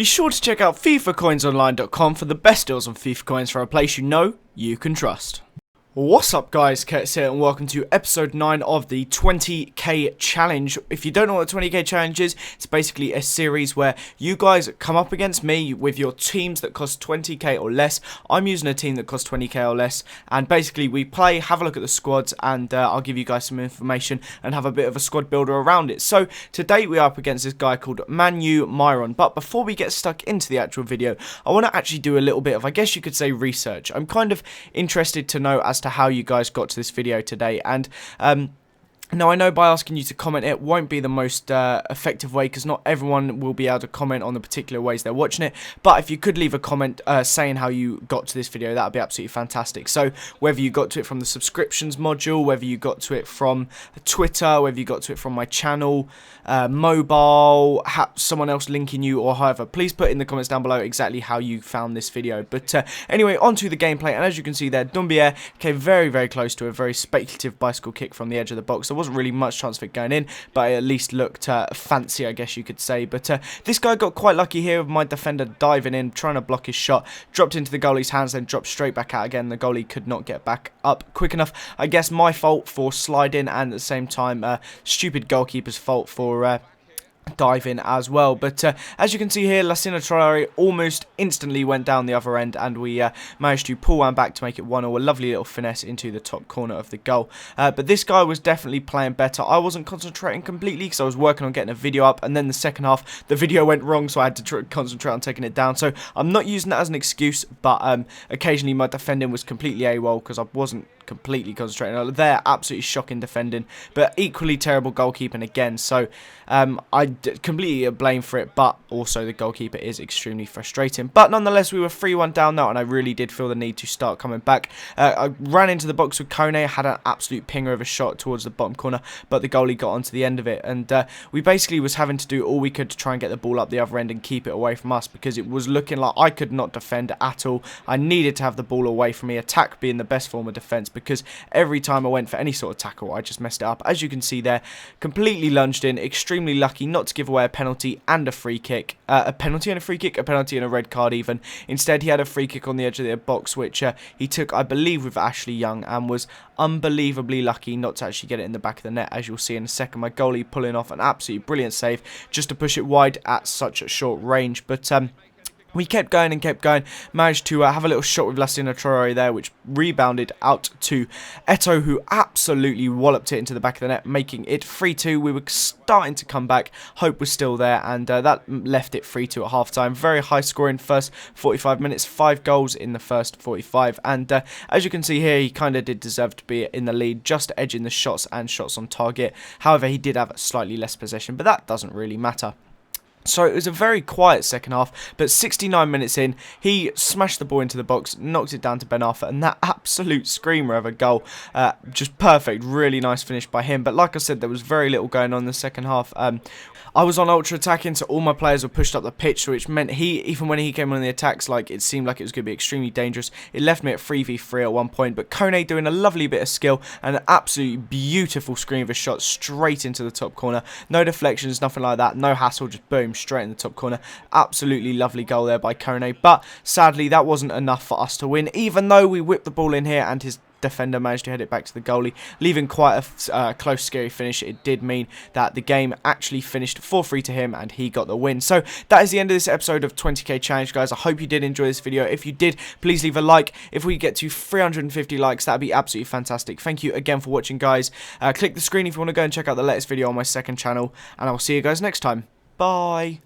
Be sure to check out FIFAcoinsonline.com for the best deals on FIFA coins from a place you know you can trust. What's up guys, Curtis here and welcome to episode 9 of the 20k challenge. If you don't know what the 20k challenge is, it's basically a series where you guys come up against me with your teams that cost 20k or less. I'm using a team that costs 20k or less, and basically we play, have a look at the squads, and I'll give you guys some information and have a bit of a squad builder around it. So today we are up against this guy called Manu Myron, but before we get stuck into the actual video, I want to actually do a little bit of, I guess you could say, research. I'm kind of interested to know as to how you guys got to this video today, and now, I know by asking you to comment it won't be the most effective way, because not everyone will be able to comment on the particular ways they're watching it, but if you could leave a comment saying how you got to this video, that would be absolutely fantastic. So whether you got to it from the subscriptions module, whether you got to it from Twitter, whether you got to it from my channel, mobile, someone else linking you, or however, please put in the comments down below exactly how you found this video. But anyway, on to the gameplay, and as you can see there, Dumbier came very, very close to a very speculative bicycle kick from the edge of the box. There wasn't really much chance of it going in, but it at least looked fancy, I guess you could say. But this guy got quite lucky here with my defender diving in, trying to block his shot, dropped into the goalie's hands, then dropped straight back out again. The goalie could not get back up quick enough. I guess my fault for sliding, and at the same time stupid goalkeeper's fault for dive in as well. But as you can see here, Lassina almost instantly went down the other end, and we managed to pull one back to make it 1-0. A lovely little finesse into the top corner of the goal. But this guy was definitely playing better. I wasn't concentrating completely because I was working on getting a video up, and then the second half the video went wrong, so I had to concentrate on taking it down. So I'm not using that as an excuse, but occasionally my defending was completely AWOL because I wasn't completely concentrating. They're absolutely shocking defending, but equally terrible goalkeeping again. So I completely blame for it, but also the goalkeeper is extremely frustrating. But nonetheless, we were 3-1 down now, and I really did feel the need to start coming back. I ran into the box with Kone, had an absolute pinger of a shot towards the bottom corner, but the goalie got onto the end of it, and we basically was having to do all we could to try and get the ball up the other end and keep it away from us, because it was looking like I could not defend at all. I needed to have the ball away from me, attack being the best form of defence, because every time I went for any sort of tackle, I just messed it up. As you can see there, completely lunged in, extremely lucky not to give away a penalty and a free kick. A penalty and a free kick, a penalty and a red card even. Instead, he had a free kick on the edge of the box, which he took, I believe, with Ashley Young, and was unbelievably lucky not to actually get it in the back of the net, as you'll see in a second. My goalie pulling off an absolutely brilliant save just to push it wide at such a short range. But we kept going and kept going, managed to have a little shot with Lassina Traore there, which rebounded out to Eto, who absolutely walloped it into the back of the net, making it 3-2. We were starting to come back, hope was still there, and that left it 3-2 at half-time. Very high scoring first 45 minutes, 5 goals in the first 45, and as you can see here, he kind of did deserve to be in the lead, just edging the shots and shots on target. However, he did have slightly less possession, but that doesn't really matter. So it was a very quiet second half, but 69 minutes in, he smashed the ball into the box, knocked it down to Ben Arthur, and that absolute screamer of a goal, just perfect, really nice finish by him. But like I said, there was very little going on in the second half. I was on ultra attacking, so all my players were pushed up the pitch, which meant even when he came on the attacks, like, it seemed like it was going to be extremely dangerous. It left me at 3v3 at one point, but Kone doing a lovely bit of skill and an absolutely beautiful screen of a shot straight into the top corner. No deflections, nothing like that, no hassle, just boom, straight in the top corner. Absolutely lovely goal there by Kone, but sadly that wasn't enough for us to win, even though we whipped the ball in here and his defender managed to head it back to the goalie, leaving quite a close, scary finish. It did mean that the game actually finished 4-3 to him, and he got the win. So that is the end of this episode of 20k challenge, guys. I hope you did enjoy this video. If you did, please leave a like. If we get to 350 likes, that'd be absolutely fantastic. Thank you again for watching, guys. Click the screen if you want to go and check out the latest video on my second channel, and I will see you guys next time. Bye.